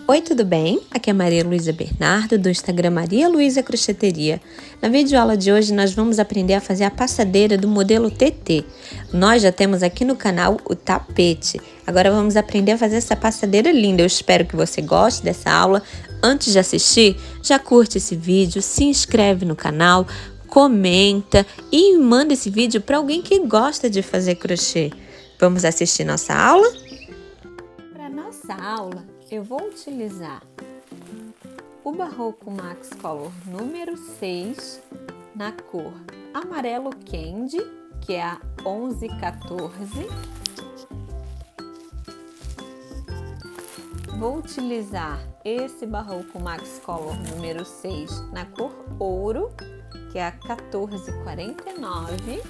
Oi, tudo bem? Aqui é Maria Luísa Bernardo, do Instagram Maria Luísa Crocheteria. Na videoaula de hoje nós vamos aprender a fazer a passadeira do modelo TT. Nós já temos aqui no canal o tapete. Agora vamos aprender a fazer essa passadeira linda. Eu espero que você goste dessa aula. Antes de assistir, já curte esse vídeo, se inscreve no canal, comenta e manda esse vídeo para alguém que gosta de fazer crochê. Vamos assistir nossa aula? Para nossa aula, eu vou utilizar o Barroco Max Color número 6 na cor amarelo candy, que é a 1114. Vou utilizar esse Barroco Max Color número 6 na cor ouro, que é a 1449.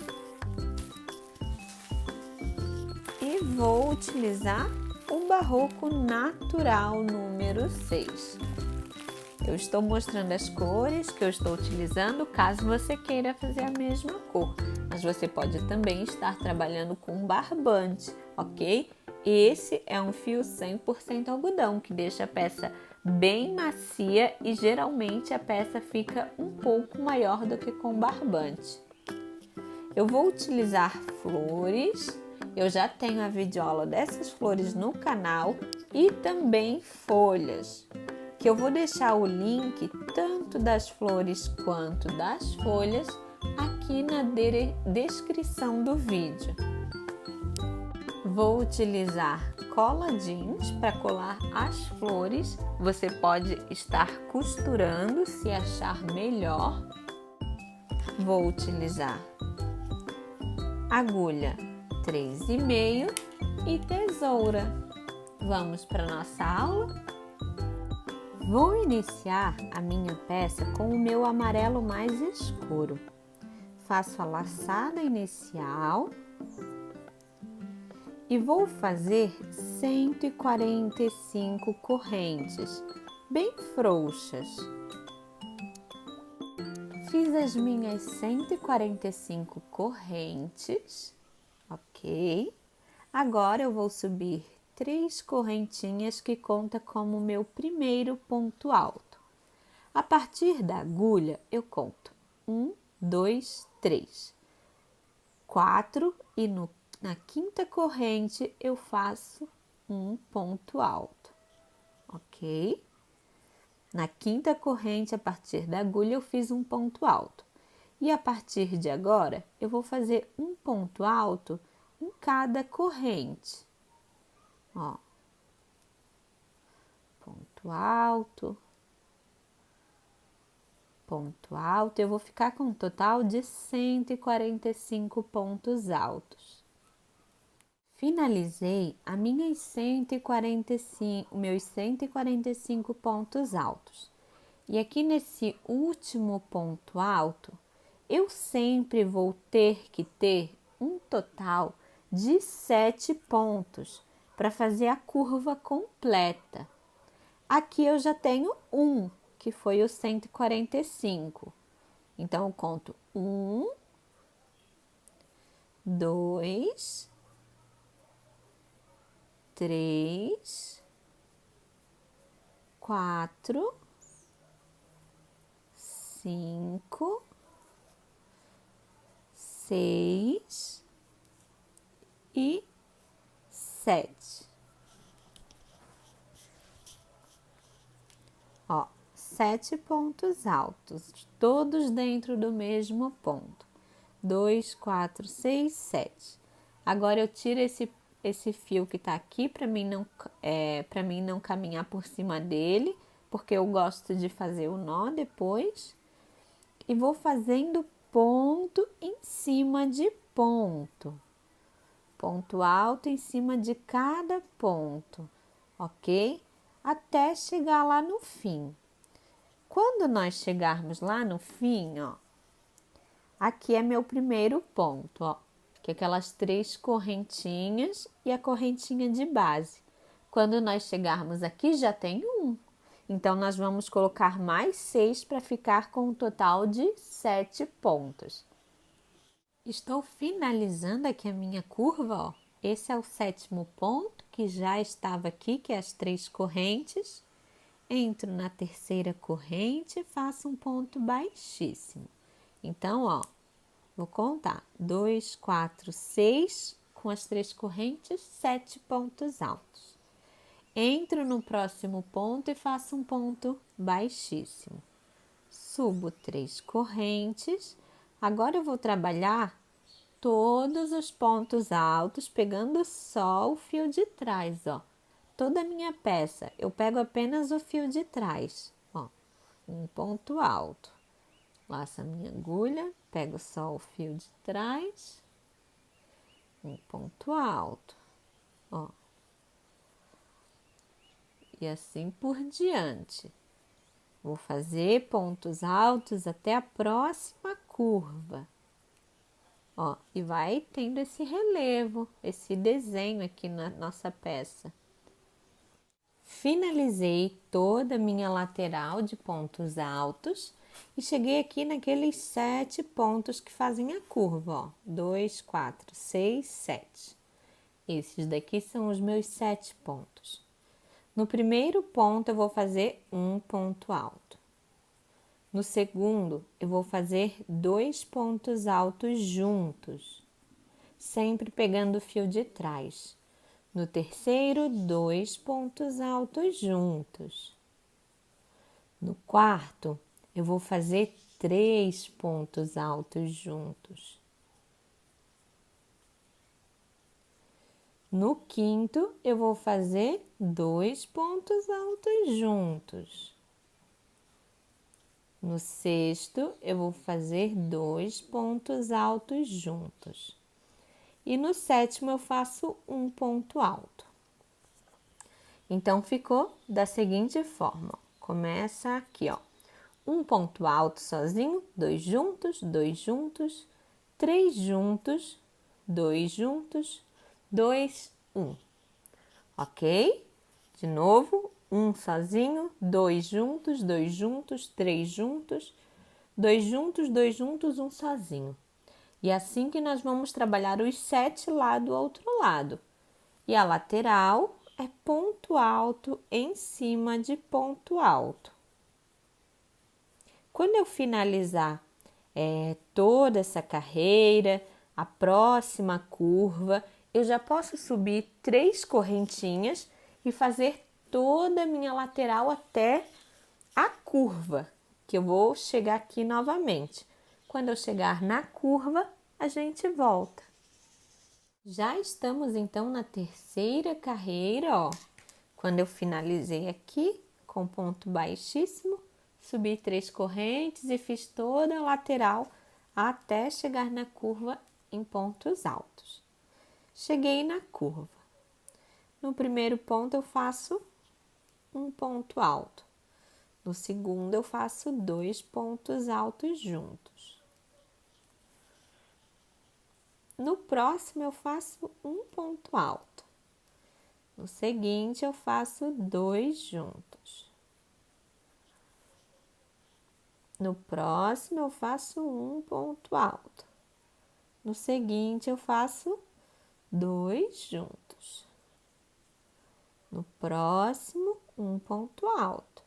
E vou utilizar o Barroco Natural número 6. Eu estou mostrando as cores que eu estou utilizando, caso você queira fazer a mesma cor. Mas você pode também estar trabalhando com barbante, ok? Esse é um fio 100% algodão, que deixa a peça bem macia e geralmente a peça fica um pouco maior do que com barbante. Eu vou utilizar flores. Eu já tenho a videoaula dessas flores no canal e também folhas, que eu vou deixar o link tanto das flores quanto das folhas aqui na descrição do vídeo. Vou utilizar cola jeans para colar as flores. Você pode estar costurando se achar melhor. Vou utilizar agulha 3,5 e tesoura. Vamos para nossa aula? Vou iniciar a minha peça com o meu amarelo mais escuro. Faço a laçada inicial e vou fazer 145 correntes, bem frouxas. Fiz as minhas 145 correntes. Ok, agora eu vou subir 3 correntinhas que conta como meu primeiro ponto alto. A partir da agulha eu conto 1, 2, 3, 4 e na quinta corrente eu faço um ponto alto, ok? Na quinta corrente, a partir da agulha eu fiz um ponto alto. E a partir de agora, eu vou fazer um ponto alto em cada corrente. Ó, ponto alto, ponto alto. Eu vou ficar com um total de 145 pontos altos. Finalizei meus 145 pontos altos. E aqui nesse último ponto alto, eu sempre vou ter que ter um total de 7 pontos para fazer a curva completa. Aqui eu já tenho um, que foi o 145. Então, eu conto 1, 2, 3, 4, 5, 6 e 7. Ó, 7 pontos altos, todos dentro do mesmo ponto. 2, 4, 6, 7. Agora eu tiro esse fio que tá aqui para mim não caminhar por cima dele, porque eu gosto de fazer o nó depois. E vou fazendo ponto em cima de ponto. Ponto alto em cima de cada ponto, ok? Até chegar lá no fim. Quando nós chegarmos lá no fim, ó, aqui é meu primeiro ponto, ó, que é aquelas 3 correntinhas e a correntinha de base. Quando nós chegarmos aqui, já tem um. Então, nós vamos colocar mais 6 para ficar com um total de 7 pontos. Estou finalizando aqui a minha curva, ó. Esse é o 7º ponto, que já estava aqui, que é as 3 correntes. Entro na terceira corrente e faço um ponto baixíssimo. Então, ó, vou contar 2, 4, 6, com as 3 correntes, 7 pontos altos. Entro no próximo ponto e faço um ponto baixíssimo. Subo 3 correntes. Agora eu vou trabalhar todos os pontos altos, pegando só o fio de trás, ó. Toda a minha peça, eu pego apenas o fio de trás, ó. Um ponto alto. Laço a minha agulha, pego só o fio de trás. Um ponto alto, ó. E assim por diante. Vou fazer pontos altos até a próxima curva. Ó, e vai tendo esse relevo, esse desenho aqui na nossa peça. Finalizei toda a minha lateral de pontos altos e cheguei aqui naqueles 7 pontos que fazem a curva, ó. 2, 4, 6, 7. Esses daqui são os meus 7 pontos. No primeiro ponto eu vou fazer um ponto alto. No segundo, eu vou fazer 2 pontos altos juntos, sempre pegando o fio de trás. No terceiro, 2 pontos altos juntos. No quarto, eu vou fazer 3 pontos altos juntos. No quinto, eu vou fazer 2 pontos altos juntos. No sexto, eu vou fazer 2 pontos altos juntos. E no sétimo, eu faço um ponto alto. Então, ficou da seguinte forma. Começa aqui, ó. Um ponto alto sozinho, 2 juntos, 3 juntos, 2 juntos, 2, 1. Ok? De novo, um sozinho, 2 juntos, 3 juntos, 2 juntos, um sozinho. E assim que nós vamos trabalhar os 7 lá do outro lado. E a lateral é ponto alto em cima de ponto alto. Quando eu finalizar toda essa carreira, a próxima curva, eu já posso subir 3 correntinhas e fazer toda a minha lateral até a curva, que eu vou chegar aqui novamente. Quando eu chegar na curva, a gente volta. Já estamos então na terceira carreira, ó. Quando eu finalizei aqui com ponto baixíssimo, subi 3 correntes e fiz toda a lateral até chegar na curva em pontos altos. Cheguei na curva. No primeiro ponto eu faço um ponto alto. No segundo eu faço 2 pontos altos juntos. No próximo eu faço um ponto alto. No seguinte eu faço 2 juntos. No próximo eu faço um ponto alto. No seguinte eu faço 2 juntos. No próximo, um ponto alto.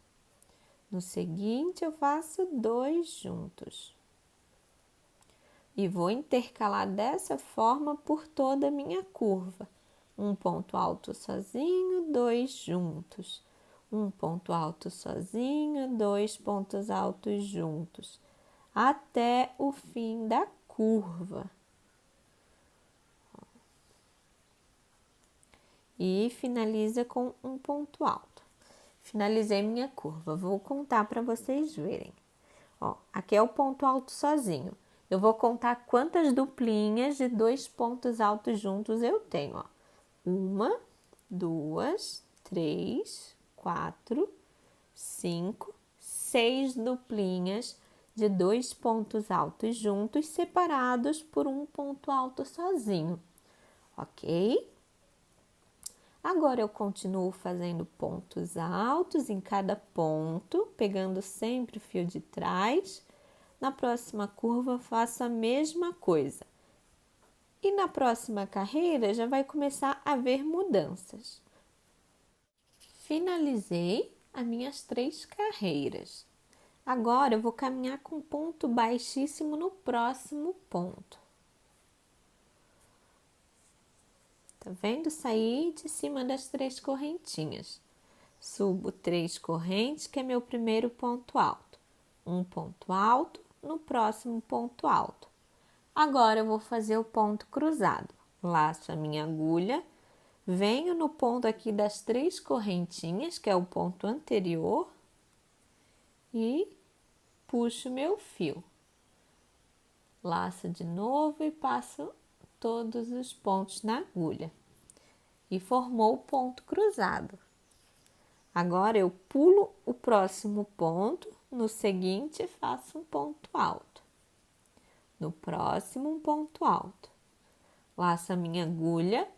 No seguinte, eu faço 2 juntos. E vou intercalar dessa forma por toda a minha curva. Um ponto alto sozinho, 2 juntos. Um ponto alto sozinho, 2 pontos altos juntos. Até o fim da curva. E finaliza com um ponto alto. Finalizei minha curva, vou contar para vocês verem. Ó, aqui é o ponto alto sozinho. Eu vou contar quantas duplinhas de 2 pontos altos juntos eu tenho, ó. 1, 2, 3, 4, 5, 6 duplinhas de 2 pontos altos juntos, separados por um ponto alto sozinho, ok? Agora eu continuo fazendo pontos altos em cada ponto, pegando sempre o fio de trás. Na próxima curva faço a mesma coisa. E na próxima carreira já vai começar a haver mudanças. Finalizei as minhas 3 carreiras. Agora, eu vou caminhar com ponto baixíssimo no próximo ponto. Tá vendo? Saí de cima das 3 correntinhas. Subo 3 correntes, que é meu primeiro ponto alto. Um ponto alto no próximo ponto alto. Agora, eu vou fazer o ponto cruzado. Laço a minha agulha, venho no ponto aqui das 3 correntinhas, que é o ponto anterior, e puxo meu fio. Laço de novo e passo todos os pontos na agulha. E formou o ponto cruzado. Agora, eu pulo o próximo ponto, no seguinte faço um ponto alto. No próximo, um ponto alto. Laço a minha agulha,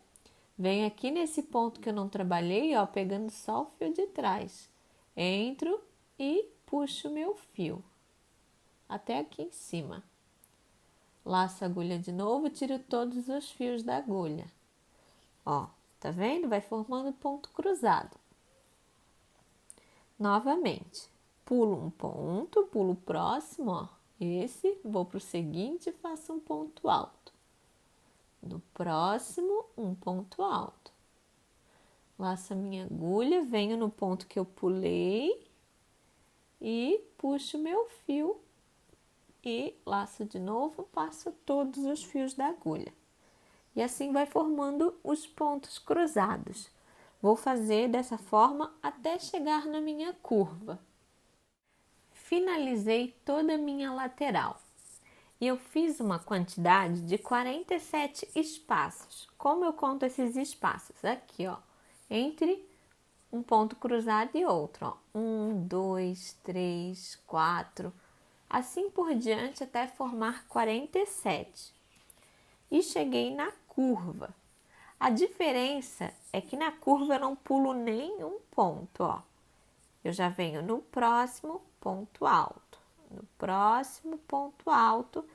venho aqui nesse ponto que eu não trabalhei, ó, pegando só o fio de trás. Entro e puxo meu fio até aqui em cima. Laço a agulha de novo, tiro todos os fios da agulha. Ó, tá vendo? Vai formando ponto cruzado. Novamente, pulo um ponto, pulo o próximo, ó. Esse, vou pro seguinte e faço um ponto alto. No próximo, um ponto alto. Laço a minha agulha, venho no ponto que eu pulei e puxo meu fio e laço de novo, passo todos os fios da agulha. E assim vai formando os pontos cruzados. Vou fazer dessa forma até chegar na minha curva. Finalizei toda a minha lateral. E eu fiz uma quantidade de 47 espaços. Como eu conto esses espaços? Aqui, ó, entre um ponto cruzado e outro, ó. 1, 2, 3, 4, assim por diante até formar 47. E cheguei na curva. A diferença é que na curva eu não pulo nenhum ponto, ó. Eu já venho no próximo ponto alto, no próximo ponto alto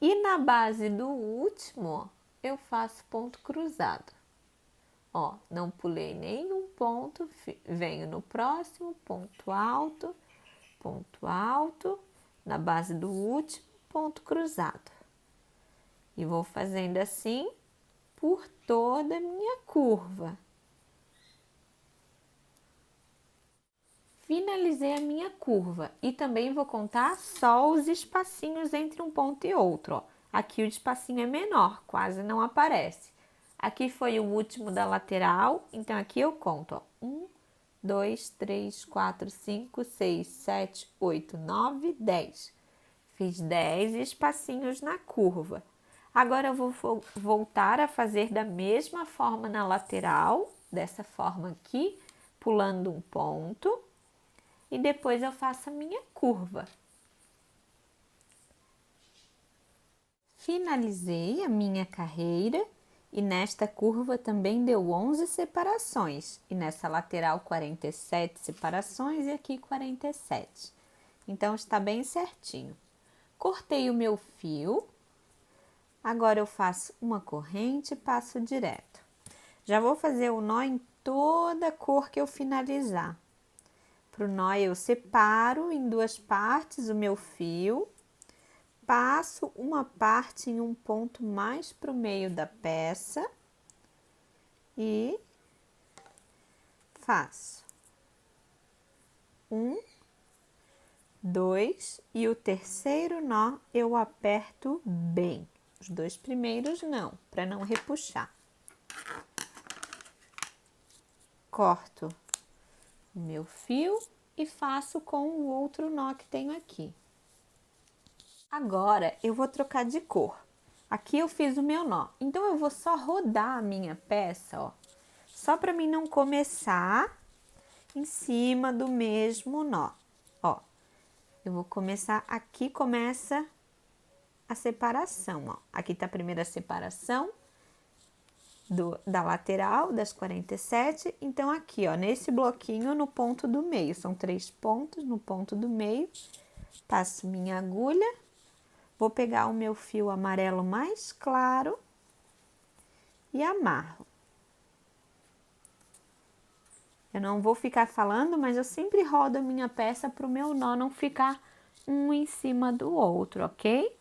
e na base do último, ó, eu faço ponto cruzado. Ó, não pulei nenhum ponto, venho no próximo ponto alto, na base do último, ponto cruzado. E vou fazendo assim por toda a minha curva. Finalizei a minha curva e também vou contar só os espacinhos entre um ponto e outro, ó. Aqui o espacinho é menor, quase não aparece. Aqui foi o último da lateral, então aqui eu conto, ó. 1, 2, 3, 4, 5, 6, 7, 8, 9, 10. Fiz 10 espacinhos na curva. Agora eu vou voltar a fazer da mesma forma na lateral, dessa forma aqui, pulando um ponto. E depois eu faço a minha curva. Finalizei a minha carreira e nesta curva também deu 11 separações. E nessa lateral 47 separações e aqui 47. Então está bem certinho. Cortei o meu fio. Agora eu faço uma corrente e passo direto. Já vou fazer o nó em toda a cor que eu finalizar. Para o nó eu separo em 2 partes o meu fio, passo uma parte em um ponto mais para o meio da peça e faço 1, 2 e o terceiro nó eu aperto bem. Os 2 primeiros não, para não repuxar. Corto o meu fio e faço com o outro nó que tenho aqui. Agora eu vou trocar de cor. Aqui eu fiz o meu nó, então eu vou só rodar a minha peça, ó, só para mim não começar em cima do mesmo nó. Ó, eu vou começar, aqui começa a separação, ó. Aqui tá a primeira separação da lateral das 47, então aqui, ó, nesse bloquinho no ponto do meio, são 3 pontos no ponto do meio, passo minha agulha, vou pegar o meu fio amarelo mais claro e amarro. Eu não vou ficar falando, mas eu sempre rodo a minha peça para o meu nó não ficar um em cima do outro, ok?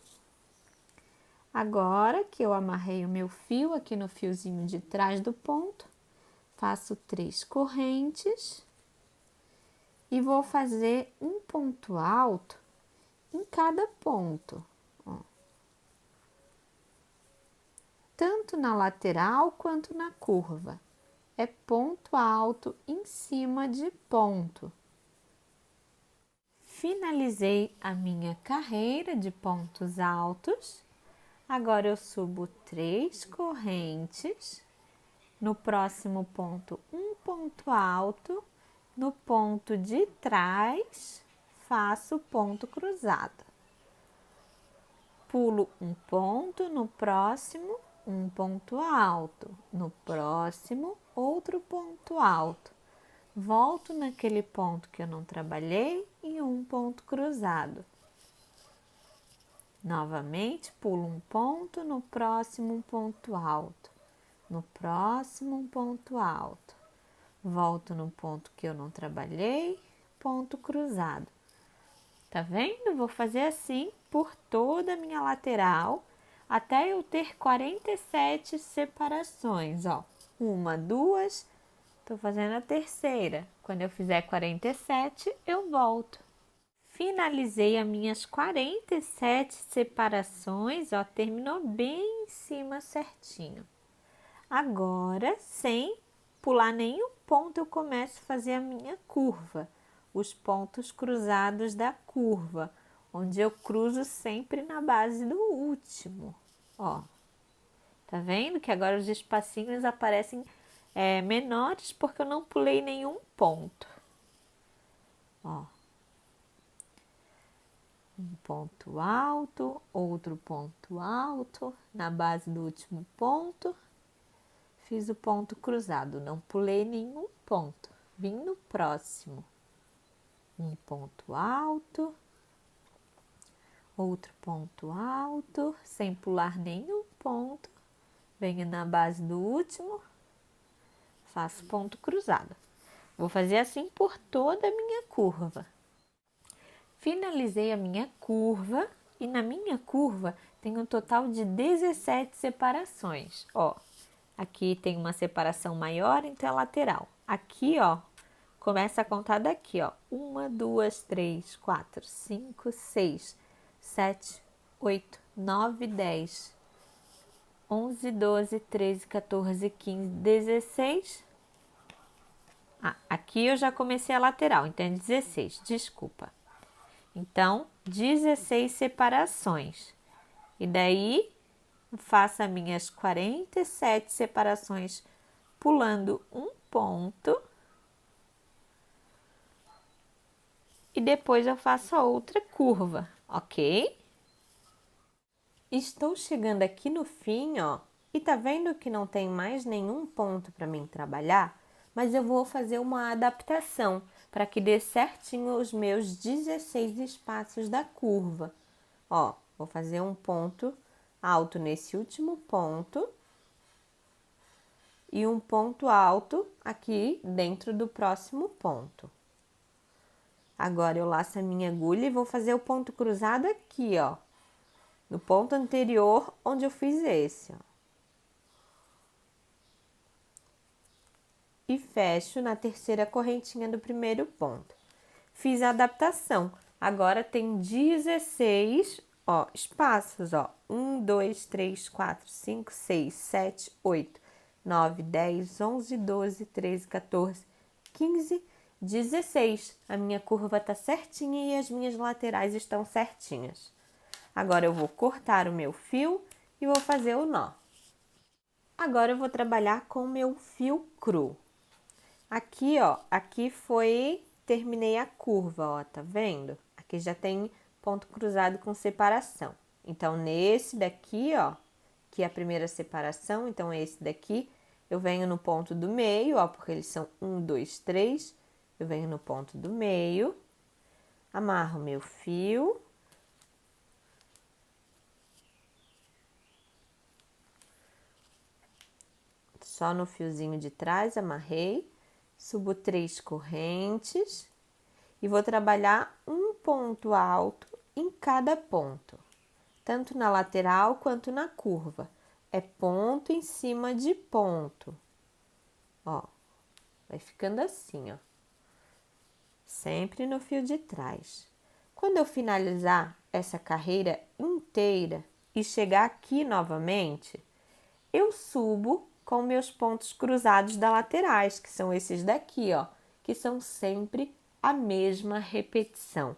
Agora que eu amarrei o meu fio aqui no fiozinho de trás do ponto, faço 3 correntes e vou fazer um ponto alto em cada ponto, ó. Tanto na lateral quanto na curva. É ponto alto em cima de ponto. Finalizei a minha carreira de pontos altos. Agora eu subo 3 correntes. No próximo ponto, um ponto alto. No ponto de trás, faço ponto cruzado. Pulo um ponto, no próximo, um ponto alto. No próximo, outro ponto alto. Volto naquele ponto que eu não trabalhei e um ponto cruzado. Novamente, pulo um ponto, no próximo um ponto alto. No próximo um ponto alto. Volto no ponto que eu não trabalhei, ponto cruzado. Tá vendo? Vou fazer assim por toda a minha lateral, até eu ter 47 separações, ó. 1, 2, tô fazendo a terceira. Quando eu fizer 47, eu volto. Finalizei as minhas 47 separações, ó, terminou bem em cima certinho. Agora, sem pular nenhum ponto, eu começo a fazer a minha curva, os pontos cruzados da curva, onde eu cruzo sempre na base do último, ó. Tá vendo que agora os espacinhos aparecem menores porque eu não pulei nenhum ponto, ó. Um ponto alto, outro ponto alto, na base do último ponto, fiz o ponto cruzado, não pulei nenhum ponto, vim no próximo. Um ponto alto, outro ponto alto, sem pular nenhum ponto, venho na base do último, faço ponto cruzado. Vou fazer assim por toda a minha curva. Finalizei a minha curva e na minha curva tem um total de 17 separações, ó. Aqui tem uma separação maior, então é lateral. Aqui, ó, começa a contar daqui, ó. 1, 2, 3, 4, 5, 6, 7, 8, 9, 10, 11, 12, 13, 14, 15, 16. Aqui eu já comecei a lateral, então é 16, desculpa. Então, 16 separações. E daí, faço as minhas 47 separações pulando um ponto. E depois eu faço a outra curva, ok? Estou chegando aqui no fim, ó. E tá vendo que não tem mais nenhum ponto para mim trabalhar? Mas eu vou fazer uma adaptação para que dê certinho os meus 16 espaços da curva. Ó, vou fazer um ponto alto nesse último ponto e um ponto alto aqui dentro do próximo ponto. Agora eu laço a minha agulha e vou fazer o ponto cruzado aqui, ó, no ponto anterior onde eu fiz esse, ó. E fecho na terceira correntinha do primeiro ponto. Fiz a adaptação. Agora tem 16, ó, espaços, ó. 1, 2, 3, 4, 5, 6, 7, 8, 9, 10, 11, 12, 13, 14, 15, 16. A minha curva tá certinha e as minhas laterais estão certinhas. Agora eu vou cortar o meu fio e vou fazer o nó. Agora eu vou trabalhar com o meu fio cru. Aqui, ó, terminei a curva, ó, tá vendo? Aqui já tem ponto cruzado com separação. Então, nesse daqui, ó, que é a primeira separação, então esse daqui, eu venho no ponto do meio, ó, porque eles são 1, 2, 3. Eu venho no ponto do meio, amarro meu fio. Só no fiozinho de trás, amarrei. subo 3 correntes e vou trabalhar um ponto alto em cada ponto, tanto na lateral quanto na curva. É ponto em cima de ponto. Ó, vai ficando assim, ó. Sempre no fio de trás. Quando eu finalizar essa carreira inteira e chegar aqui novamente, eu subo com meus pontos cruzados da laterais, que são esses daqui, ó, que são sempre a mesma repetição.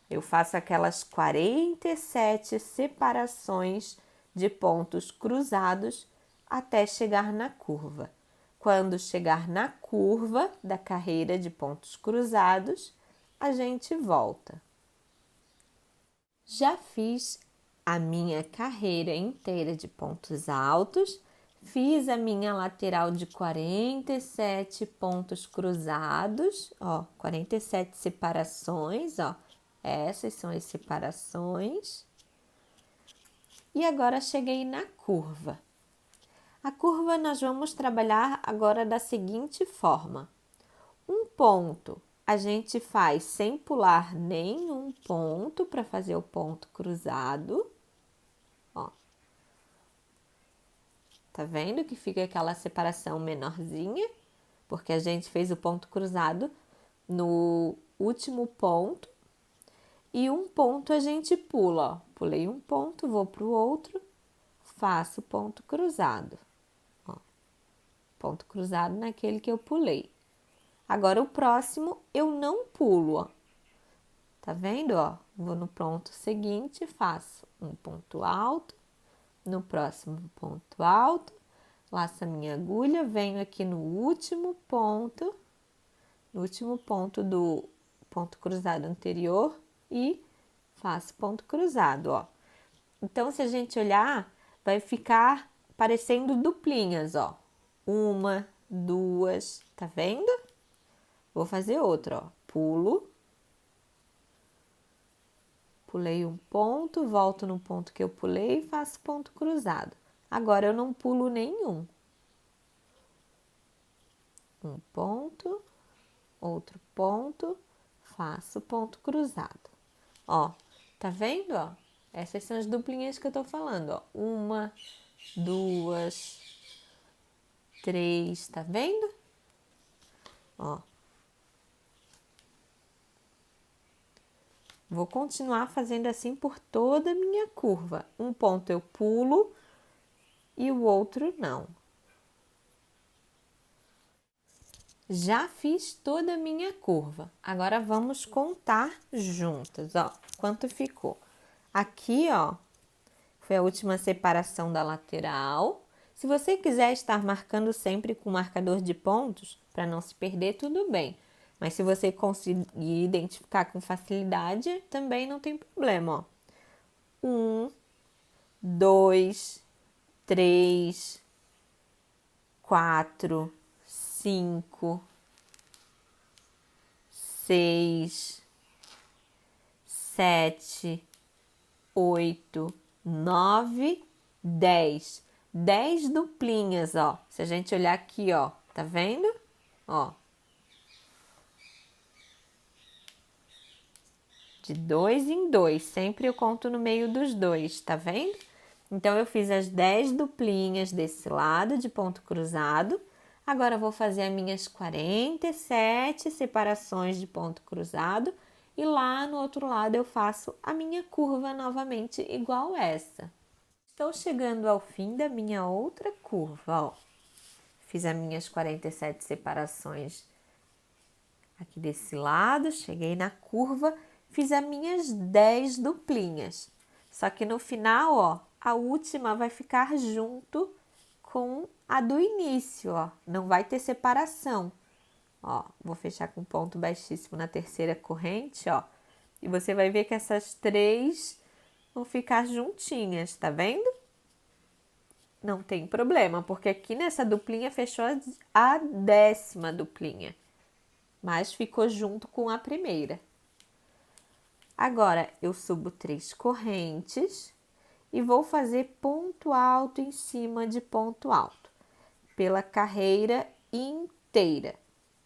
Eu faço aquelas 47 separações de pontos cruzados até chegar na curva. Quando chegar na curva da carreira de pontos cruzados, a gente volta. Já fiz a minha carreira inteira de pontos altos, fiz a minha lateral de 47 pontos cruzados, ó, 47 separações, ó, essas são as separações. E agora cheguei na curva. A curva nós vamos trabalhar agora da seguinte forma. Um ponto a gente faz sem pular nenhum ponto para fazer o ponto cruzado. Ó. Tá vendo que fica aquela separação menorzinha? Porque a gente fez o ponto cruzado no último ponto. E um ponto a gente pula, ó. Pulei um ponto, vou para o outro, faço ponto cruzado. Ó. Ponto cruzado naquele que eu pulei. Agora, o próximo eu não pulo, ó. Tá vendo, ó? Vou no ponto seguinte, faço um ponto alto, no próximo ponto alto, laço a minha agulha, venho aqui no último ponto do ponto cruzado anterior e faço ponto cruzado, ó. Então, se a gente olhar, vai ficar parecendo duplinhas, ó. Uma, duas, tá vendo? Vou fazer outra, ó. Pulei um ponto, volto no ponto que eu pulei e faço ponto cruzado. Agora, eu não pulo nenhum. Um ponto, outro ponto, faço ponto cruzado. Ó, tá vendo, ó? Essas são as duplinhas que eu tô falando, ó. Uma, duas, três, tá vendo? Ó. Vou continuar fazendo assim por toda a minha curva. Um ponto eu pulo e o outro não. Já fiz toda a minha curva. Agora vamos contar juntas, ó. Quanto ficou? Aqui, ó, foi a última separação da lateral. Se você quiser estar marcando sempre com marcador de pontos, para não se perder, tudo bem. Mas se você conseguir identificar com facilidade, também não tem problema, ó. 1, 2, 3, 4, 5, 6, 7, 8, 9, 10. 10 duplinhas, ó. Se a gente olhar aqui, ó, tá vendo? Ó. De 2 em 2, sempre eu conto no meio dos dois, tá vendo? Então, eu fiz as 10 duplinhas desse lado de ponto cruzado. Agora, eu vou fazer as minhas 47 separações de ponto cruzado. E lá no outro lado, eu faço a minha curva novamente, igual essa. Estou chegando ao fim da minha outra curva, ó. Fiz as minhas 47 separações aqui desse lado, cheguei na curva, fiz as minhas 10 duplinhas. Só que no final, ó, a última vai ficar junto com a do início, ó. Não vai ter separação. Ó, vou fechar com ponto baixíssimo na terceira corrente, ó. E você vai ver que essas 3 vão ficar juntinhas, tá vendo? Não tem problema, porque aqui nessa duplinha fechou a 10ª duplinha, mas ficou junto com a primeira. Agora, eu subo 3 correntes e vou fazer ponto alto em cima de ponto alto, pela carreira inteira.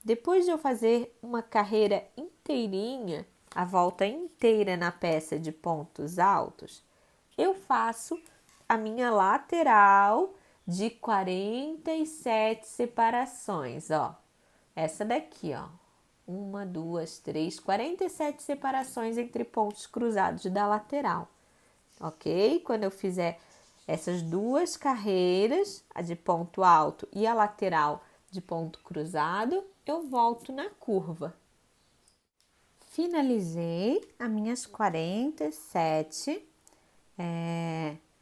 Depois de eu fazer uma carreira inteirinha, a volta inteira na peça de pontos altos, eu faço a minha lateral de 47 separações, ó. Essa daqui, ó. 1, 2, 3, 47 separações entre pontos cruzados da lateral, ok? Quando eu fizer essas duas carreiras, a de ponto alto e a lateral de ponto cruzado, eu volto na curva. Finalizei as minhas 47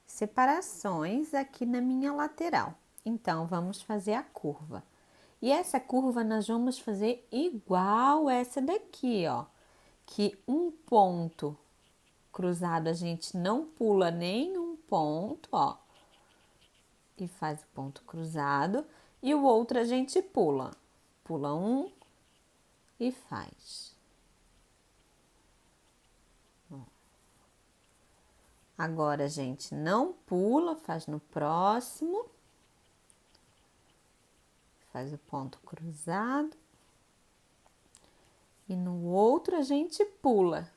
separações aqui na minha lateral. Então, vamos fazer a curva. E essa curva nós vamos fazer igual essa daqui, ó. Que um ponto cruzado a gente não pula nenhum ponto, ó. E faz o ponto cruzado. E o outro a gente pula. Pula um e faz. Agora a gente não pula, faz no próximo. Faz o ponto cruzado. E no outro a gente pula.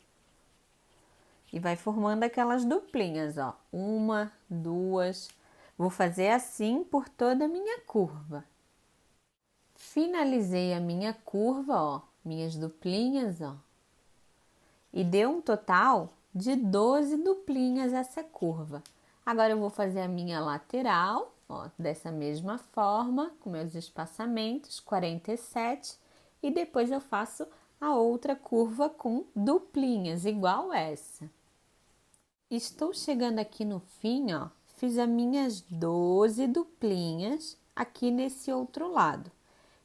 E vai formando aquelas duplinhas, ó. 1, 2. Vou fazer assim por toda a minha curva. Finalizei a minha curva, ó. Minhas duplinhas, ó. E deu um total de 12 duplinhas essa curva. Agora eu vou fazer a minha lateral, ó, dessa mesma forma, com meus espaçamentos, 47, e depois eu faço a outra curva com duplinhas, igual essa. Estou chegando aqui no fim, ó, fiz as minhas 12 duplinhas aqui nesse outro lado.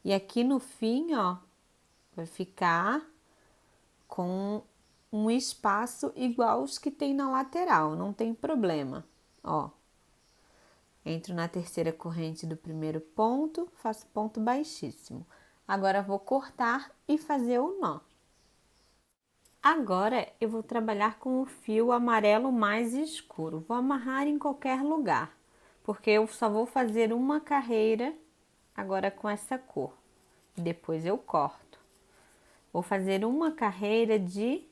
E aqui no fim, ó, vai ficar com um espaço igual os que tem na lateral, não tem problema, ó. Entro na terceira corrente do primeiro ponto, faço ponto baixíssimo. Agora vou cortar e fazer o nó. Agora eu vou trabalhar com o fio amarelo mais escuro. Vou amarrar em qualquer lugar, porque eu só vou fazer uma carreira agora com essa cor. Depois eu corto. Vou fazer uma carreira de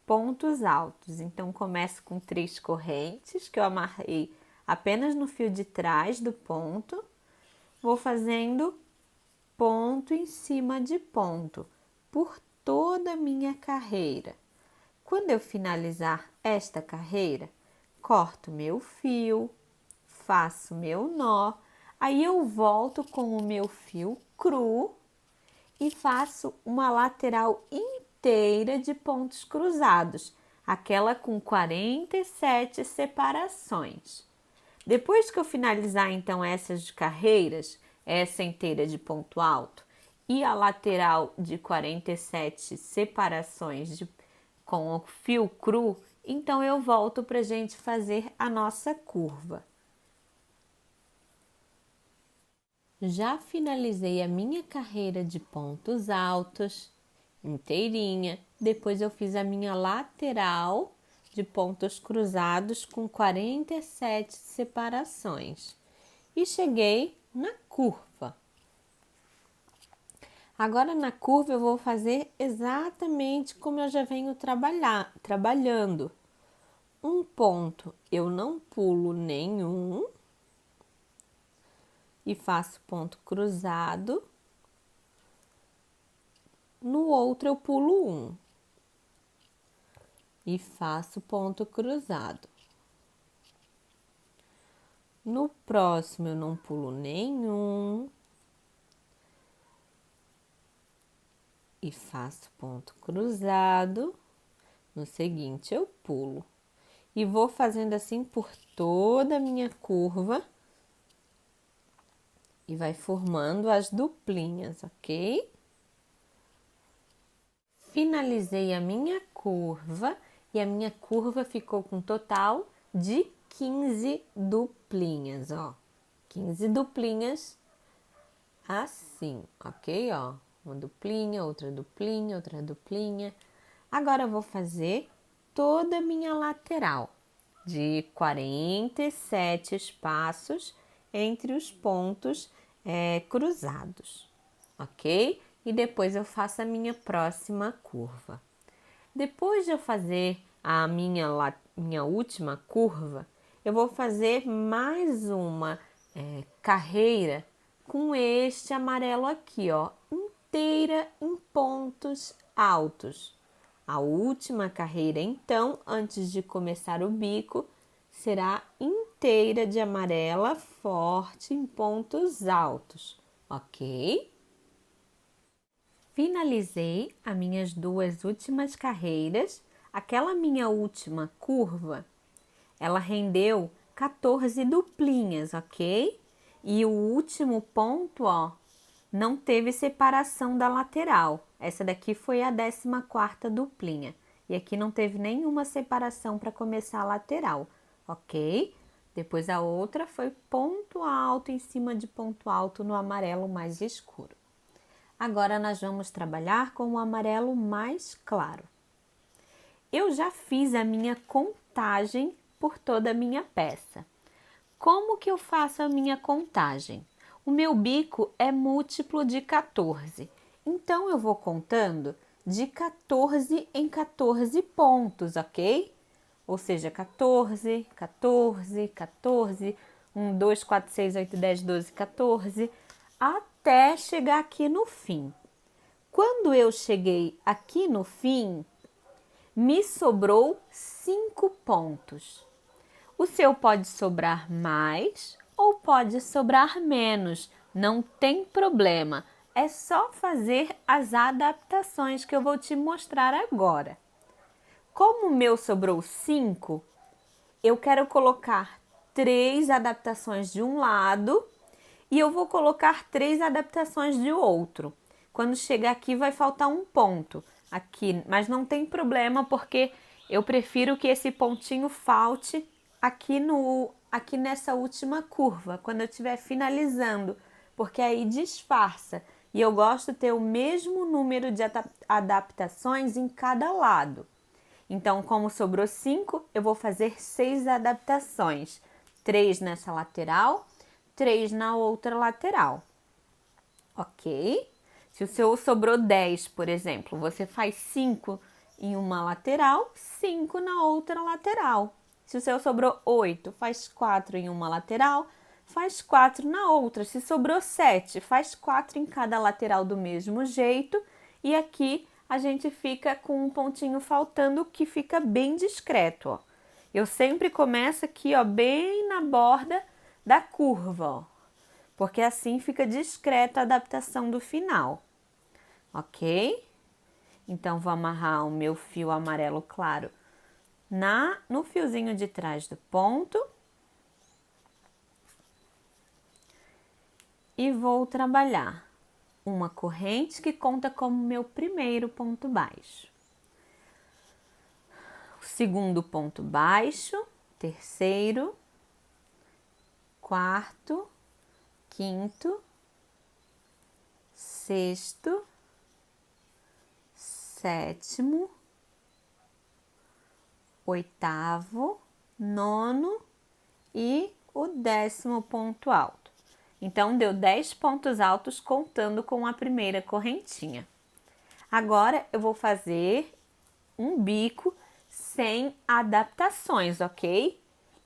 pontos altos. Então, começo com 3 correntes que eu amarrei apenas no fio de trás do ponto. Vou fazendo ponto em cima de ponto por toda a minha carreira. Quando eu finalizar esta carreira, corto meu fio, faço meu nó, aí eu volto com o meu fio cru e faço uma lateral inteira de pontos cruzados, aquela com 47 separações. Depois que eu finalizar então essas carreiras, essa inteira de ponto alto e a lateral de 47 separações com o fio cru, então eu volto para a gente fazer a nossa curva. Já finalizei a minha carreira de pontos altos inteirinha, depois eu fiz a minha lateral de pontos cruzados com 47 separações e cheguei na curva. Agora na curva eu vou fazer exatamente como eu já venho trabalhando. Um ponto eu não pulo nenhum e faço ponto cruzado. No outro eu pulo um e faço ponto cruzado. No próximo eu não pulo nenhum e faço ponto cruzado. No seguinte eu pulo e vou fazendo assim por toda a minha curva e vai formando as duplinhas, ok? Finalizei a minha curva e a minha curva ficou com um total de 15 duplinhas, ó. 15 duplinhas assim, ok? Ó, uma duplinha, outra duplinha, outra duplinha. Agora eu vou fazer toda a minha lateral de 47 espaços entre os pontos cruzados, ok? e depois eu faço a minha próxima curva. Depois de eu fazer a minha última curva, eu vou fazer mais uma carreira com este amarelo aqui, ó, inteira em pontos altos. A última carreira, então, antes de começar o bico, será inteira de amarela forte em pontos altos, ok? Finalizei as minhas duas últimas carreiras. Aquela minha última curva, ela rendeu 14 duplinhas, ok? E o último ponto, ó, não teve separação da lateral. Essa daqui foi a 14ª duplinha. E aqui não teve nenhuma separação para começar a lateral, ok? Depois a outra foi ponto alto em cima de ponto alto no amarelo mais escuro. Agora nós vamos trabalhar com o amarelo mais claro. Eu já fiz a minha contagem por toda a minha peça. Como que eu faço a minha contagem? O meu bico é múltiplo de 14, então eu vou contando de 14 em 14 pontos, ok? Ou seja, 14, 14, 14, 1, 2, 4, 6, 8, 10, 12, 14, até chegar aqui no fim. Quando eu cheguei aqui no fim, me sobrou 5 pontos. O seu pode sobrar mais ou pode sobrar menos, não tem problema. É só fazer as adaptações que eu vou te mostrar agora. Como o meu sobrou 5, eu quero colocar 3 adaptações de um lado e eu vou colocar 3 adaptações de outro. Quando chegar aqui vai faltar um ponto aqui, mas não tem problema porque eu prefiro que esse pontinho falte aqui nessa última curva, quando eu estiver finalizando, porque aí disfarça. E eu gosto de ter o mesmo número de adaptações em cada lado. Então, como sobrou 5, eu vou fazer 6 adaptações. 3 nessa lateral, 3 na outra lateral. Ok? Se o seu sobrou 10, por exemplo, você faz 5 em uma lateral, 5 na outra lateral. Se o seu sobrou 8, faz 4 em uma lateral, faz 4 na outra. Se sobrou 7, faz 4 em cada lateral do mesmo jeito. E aqui a gente fica com um pontinho faltando que fica bem discreto, ó. Eu sempre começo aqui, ó, bem na borda da curva, ó, porque assim fica discreto a adaptação do final, ok? Então, vou amarrar o meu fio amarelo claro no fiozinho de trás do ponto e vou trabalhar uma corrente que conta como meu primeiro ponto baixo. O segundo ponto baixo, terceiro, quarto, quinto, sexto, sétimo, oitavo, nono e o 10º ponto alto. Então, deu 10 pontos altos contando com a primeira correntinha. Agora, eu vou fazer um bico sem adaptações, ok?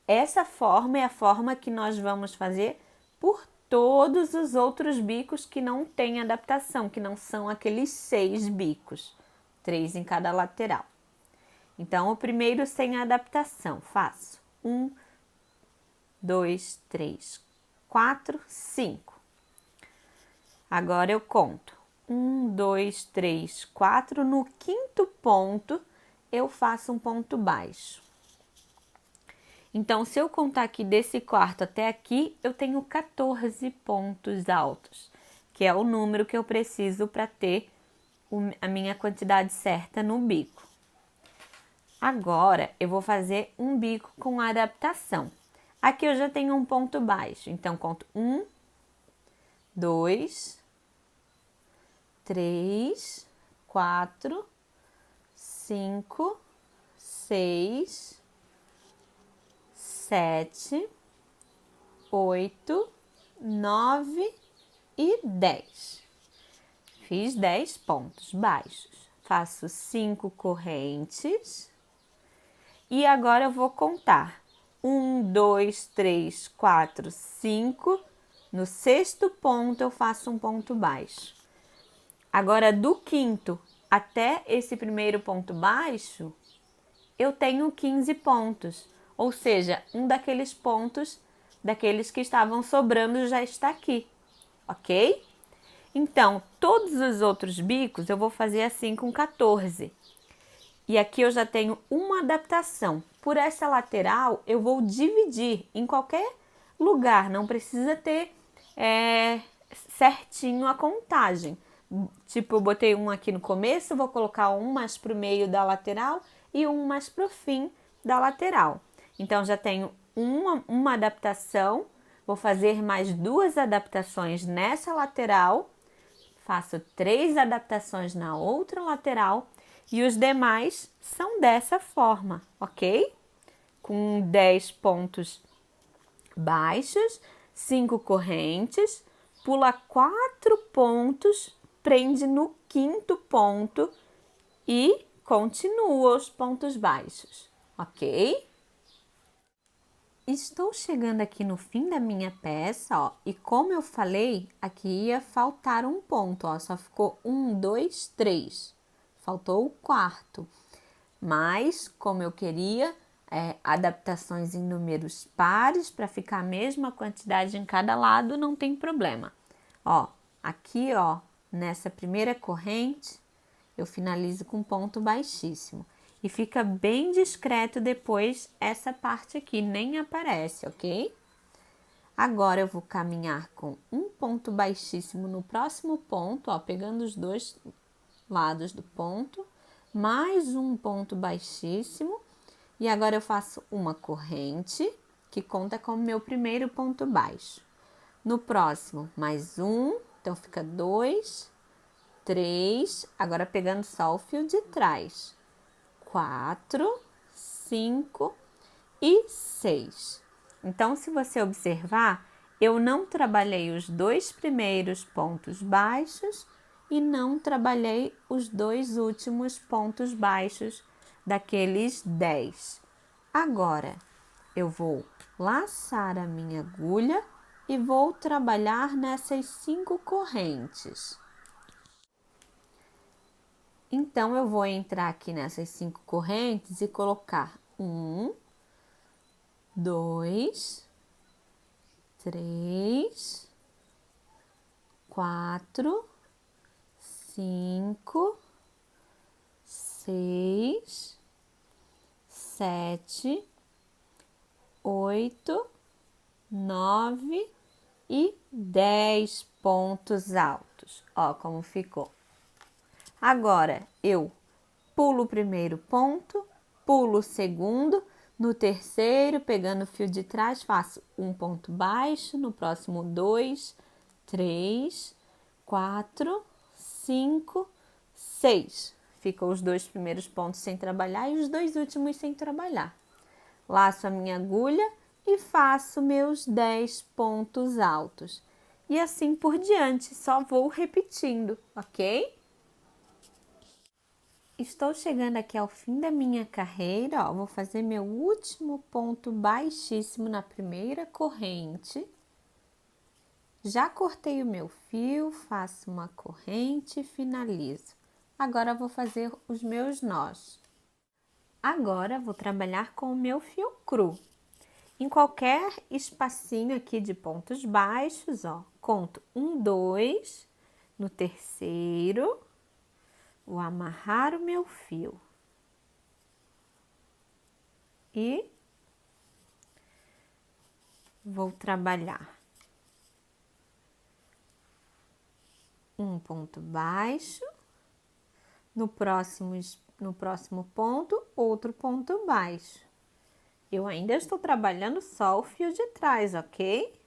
Essa forma é a forma que nós vamos fazer por todos os outros bicos que não têm adaptação, que não são aqueles 6 bicos, 3 em cada lateral. Então, o primeiro sem adaptação, faço 1, 2, 3, 4, 5. Agora eu conto 1, 2, 3, 4. No quinto ponto, eu faço um ponto baixo. Então, se eu contar aqui desse quarto até aqui, eu tenho 14 pontos altos, que é o número que eu preciso para ter a minha quantidade certa no bico. Agora, eu vou fazer um bico com adaptação. Aqui eu já tenho um ponto baixo, então conto 1, 2, 3, 4, 5, 6, 7, 8, 9 e 10. Fiz 10 pontos baixos. Faço 5 correntes. E agora eu vou contar. 1, 2, 3, 4, 5. No sexto ponto eu faço um ponto baixo. Agora, do quinto até esse primeiro ponto baixo, eu tenho 15 pontos. Ou seja, um daqueles pontos, daqueles que estavam sobrando, já está aqui, ok? Então, todos os outros bicos eu vou fazer assim com 14. E aqui eu já tenho uma adaptação. Por essa lateral, eu vou dividir em qualquer lugar, não precisa ter certinho a contagem. Tipo, eu botei um aqui no começo, vou colocar um mais para o meio da lateral e um mais para o fim da lateral. Então, já tenho uma adaptação, vou fazer mais 2 adaptações nessa lateral, faço 3 adaptações na outra lateral e os demais são dessa forma, ok? Com 10 pontos baixos, 5 correntes, pula 4 pontos, prende no quinto ponto e continua os pontos baixos, ok? Estou chegando aqui no fim da minha peça, ó, e como eu falei, aqui ia faltar um ponto, ó, só ficou 1, 2, 3, faltou o quarto. Mas, como eu queria, adaptações em números pares, para ficar a mesma quantidade em cada lado, não tem problema. Ó, aqui, ó, nessa primeira corrente, eu finalizo com ponto baixíssimo. E fica bem discreto depois essa parte aqui, nem aparece, ok? Agora eu vou caminhar com um ponto baixíssimo no próximo ponto, ó, pegando os dois lados do ponto, mais um ponto baixíssimo. E agora eu faço uma corrente, que conta como meu primeiro ponto baixo. No próximo, mais um, então fica 2, 3, agora pegando só o fio de trás. 4, 5 e 6. Então, se você observar, eu não trabalhei os 2 primeiros pontos baixos e não trabalhei os 2 últimos pontos baixos daqueles 10. Agora, eu vou laçar a minha agulha e vou trabalhar nessas 5 correntes. Então, eu vou entrar aqui nessas 5 correntes e colocar 1, 2, 3, 4, 5, 6, 7, 8, 9 e 10 pontos altos. Ó, como ficou. Agora, eu pulo o primeiro ponto, pulo o segundo, no terceiro, pegando o fio de trás, faço um ponto baixo, no próximo 2, 3, 4, 5, 6. Ficam os 2 primeiros pontos sem trabalhar e os 2 últimos sem trabalhar. Laço a minha agulha e faço meus 10 pontos altos. E assim por diante, só vou repetindo, ok? Estou chegando aqui ao fim da minha carreira, ó, vou fazer meu último ponto baixíssimo na primeira corrente. Já cortei o meu fio, faço uma corrente e finalizo. Agora vou fazer os meus nós. Agora vou trabalhar com o meu fio cru. Em qualquer espacinho aqui de pontos baixos, ó, conto 1, 2, no terceiro, vou amarrar o meu fio e vou trabalhar um ponto baixo, no próximo ponto, outro ponto baixo. Eu ainda estou trabalhando só o fio de trás, ok?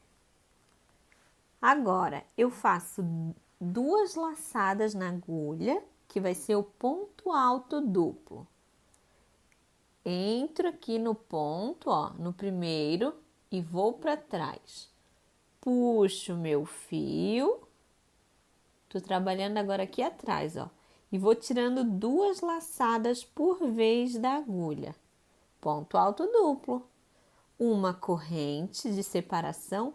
Agora, eu faço 2 laçadas na agulha, que vai ser o ponto alto duplo. Entro aqui no ponto, ó, no primeiro e vou para trás. Puxo meu fio Tô trabalhando agora aqui atrás, ó. E vou tirando 2 laçadas por vez da agulha. Ponto alto duplo. Uma corrente de separação,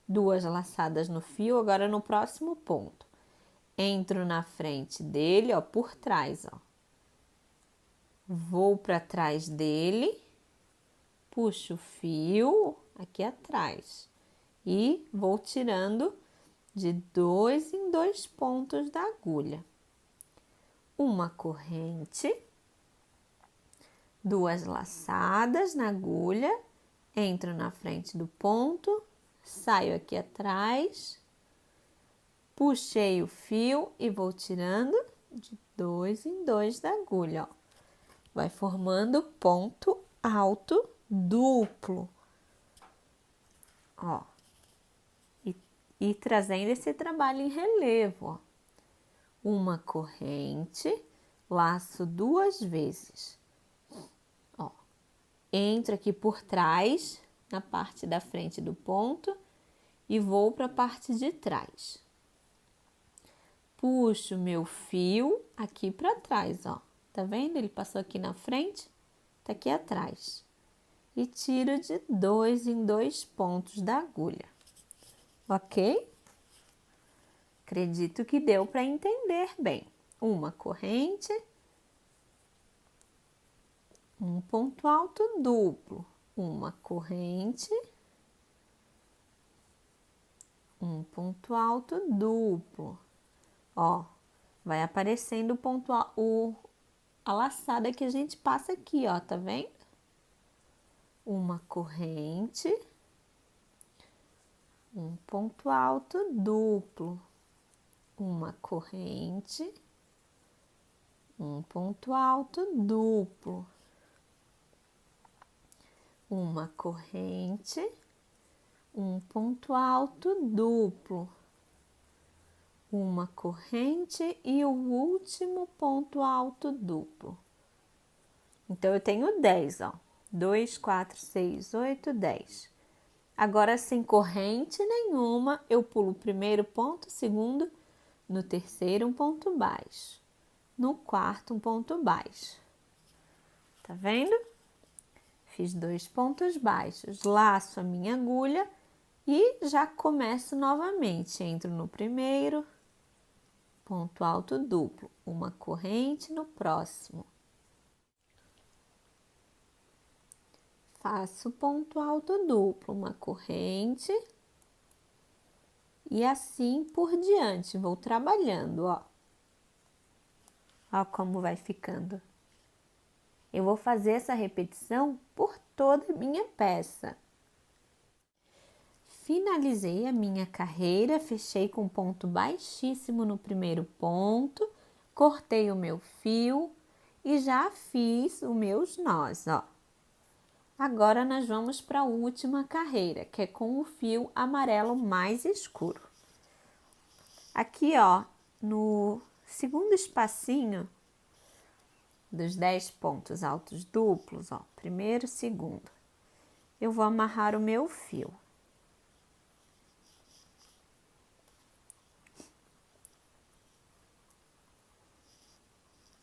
2 laçadas no fio, agora no próximo ponto. Entro na frente dele, ó, por trás, ó. Vou para trás dele, puxo o fio aqui atrás e vou tirando de 2 em 2 pontos da agulha. Uma corrente, 2 laçadas na agulha, entro na frente do ponto, saio aqui atrás, puxei o fio e vou tirando de 2 em 2 da agulha, ó. Vai formando ponto alto duplo, ó. E trazendo esse trabalho em relevo, ó. Uma corrente, laço 2 vezes, ó. Entro aqui por trás, na parte da frente do ponto, e vou para a parte de trás. Puxo meu fio aqui para trás, ó. Tá vendo? Ele passou aqui na frente, tá aqui atrás. E tiro de 2 em 2 pontos da agulha. Ok? Acredito que deu para entender bem. Uma corrente, um ponto alto duplo, uma corrente, um ponto alto duplo. Ó, vai aparecendo o ponto, a laçada que a gente passa aqui, ó, tá vendo? Uma corrente, um ponto alto duplo, uma corrente, um ponto alto duplo, uma corrente, um ponto alto duplo, uma corrente e o último ponto alto duplo. Então, eu tenho 10, ó. 2, 4, 6, 8, 10. Agora, sem corrente nenhuma, eu pulo o primeiro ponto, segundo, no terceiro, um ponto baixo. No quarto, um ponto baixo. Tá vendo? Fiz 2 pontos baixos, laço a minha agulha e já começo novamente. Entro no primeiro, ponto alto duplo, uma corrente no próximo. Faço ponto alto duplo, uma corrente e assim por diante. Vou trabalhando, ó. Ó como vai ficando. Eu vou fazer essa repetição por toda a minha peça. Finalizei a minha carreira, fechei com ponto baixíssimo no primeiro ponto, cortei o meu fio e já fiz os meus nós, ó. Agora, nós vamos para a última carreira, que é com o fio amarelo mais escuro. Aqui, ó, no segundo espacinho dos 10 pontos altos duplos, ó, primeiro, segundo, eu vou amarrar o meu fio.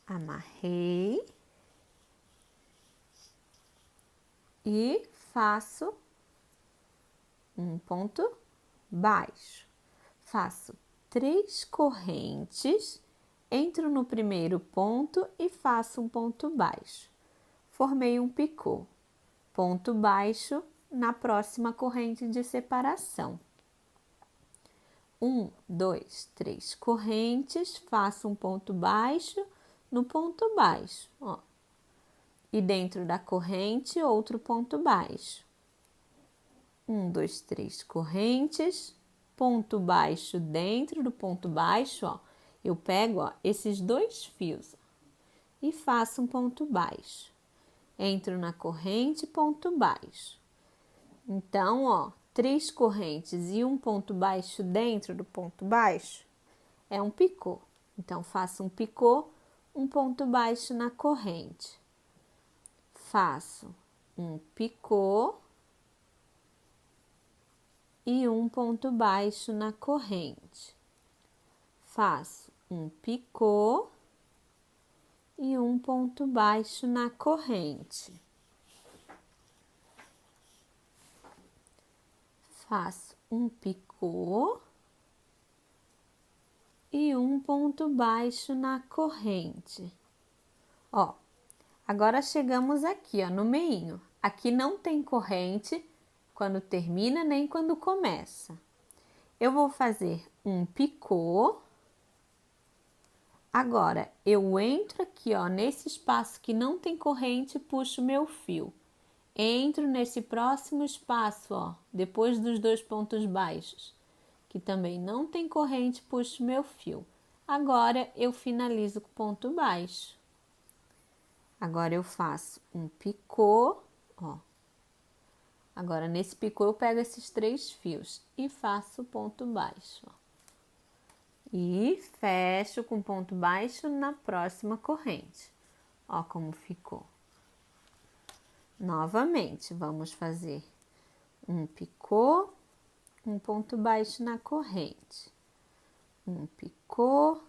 Amarrei. E faço um ponto baixo. Faço 3 correntes, entro no primeiro ponto e faço um ponto baixo. Formei um picô. Ponto baixo na próxima corrente de separação. 1, 2, 3 correntes, faço um ponto baixo no ponto baixo, ó. E dentro da corrente, outro ponto baixo. 1, 2, 3 correntes, ponto baixo dentro do ponto baixo, ó. Eu pego, ó, esses 2 fios e faço um ponto baixo. Entro na corrente, ponto baixo. Então, ó, 3 correntes e um ponto baixo dentro do ponto baixo é um picô. Então, faço um picô, um ponto baixo na corrente. Faço um picô e um ponto baixo na corrente. faço um picô e um ponto baixo na corrente. Faço um picô e um ponto baixo na corrente. Ó, agora chegamos aqui, ó, no meinho. Aqui não tem corrente quando termina nem quando começa. Eu vou fazer um picô. Agora, eu entro aqui, ó, nesse espaço que não tem corrente, puxo meu fio. Entro nesse próximo espaço, ó, depois dos 2 pontos baixos, que também não tem corrente, puxo meu fio. Agora, eu finalizo com ponto baixo. Agora, eu faço um picô, ó. Agora, nesse picô, eu pego esses 3 fios e faço ponto baixo, ó. E fecho com ponto baixo na próxima corrente. Ó como ficou. Novamente, vamos fazer um picô, um ponto baixo na corrente. Um picô,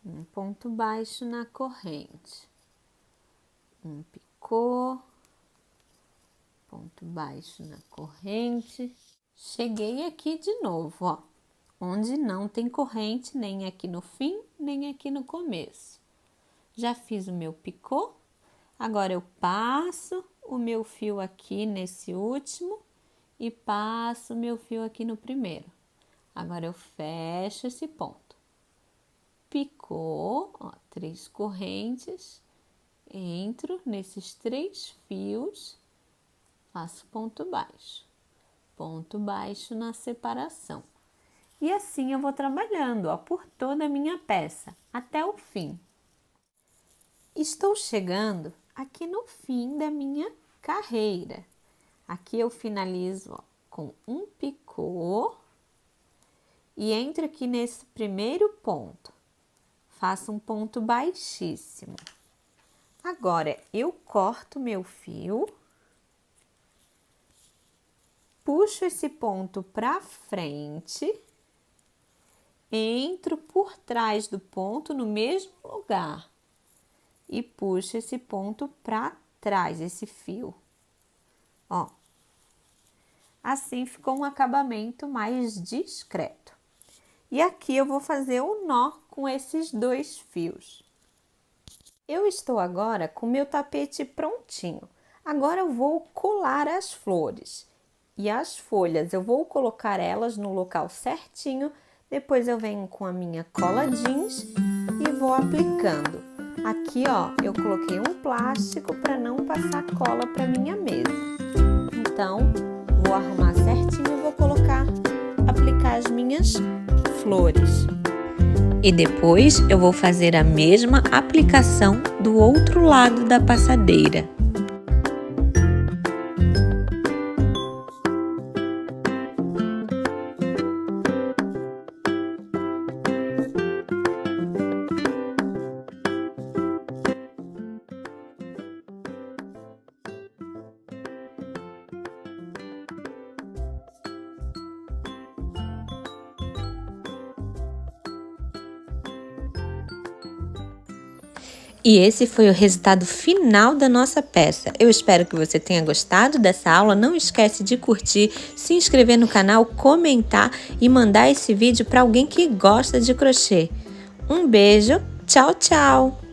um ponto baixo na corrente. Um picô, ponto baixo na corrente. Cheguei aqui de novo, ó, onde não tem corrente nem aqui no fim, nem aqui no começo. Já fiz o meu picô, agora eu passo o meu fio aqui nesse último e passo o meu fio aqui no primeiro. Agora eu fecho esse ponto. Picô, ó, 3 correntes, entro nesses 3 fios, faço ponto baixo na separação. E assim eu vou trabalhando, ó, por toda a minha peça, até o fim. Estou chegando aqui no fim da minha carreira. Aqui eu finalizo, ó, com um picô e entro aqui nesse primeiro ponto. Faço um ponto baixíssimo. Agora, eu corto meu fio, puxo esse ponto para frente, entro por trás do ponto no mesmo lugar e puxo esse ponto para trás, esse fio. Ó, assim ficou um acabamento mais discreto. E aqui eu vou fazer o nó com esses 2 fios. Eu estou agora com meu tapete prontinho. Agora eu vou colar as flores. E as folhas, eu vou colocar elas no local certinho. Depois eu venho com a minha cola jeans e vou aplicando. Aqui, ó, eu coloquei um plástico para não passar cola para minha mesa. Então, vou arrumar certinho e vou aplicar as minhas flores. E depois eu vou fazer a mesma aplicação do outro lado da passadeira. E esse foi o resultado final da nossa peça. Eu espero que você tenha gostado dessa aula. Não esquece de curtir, se inscrever no canal, comentar e mandar esse vídeo para alguém que gosta de crochê. Um beijo, tchau, tchau!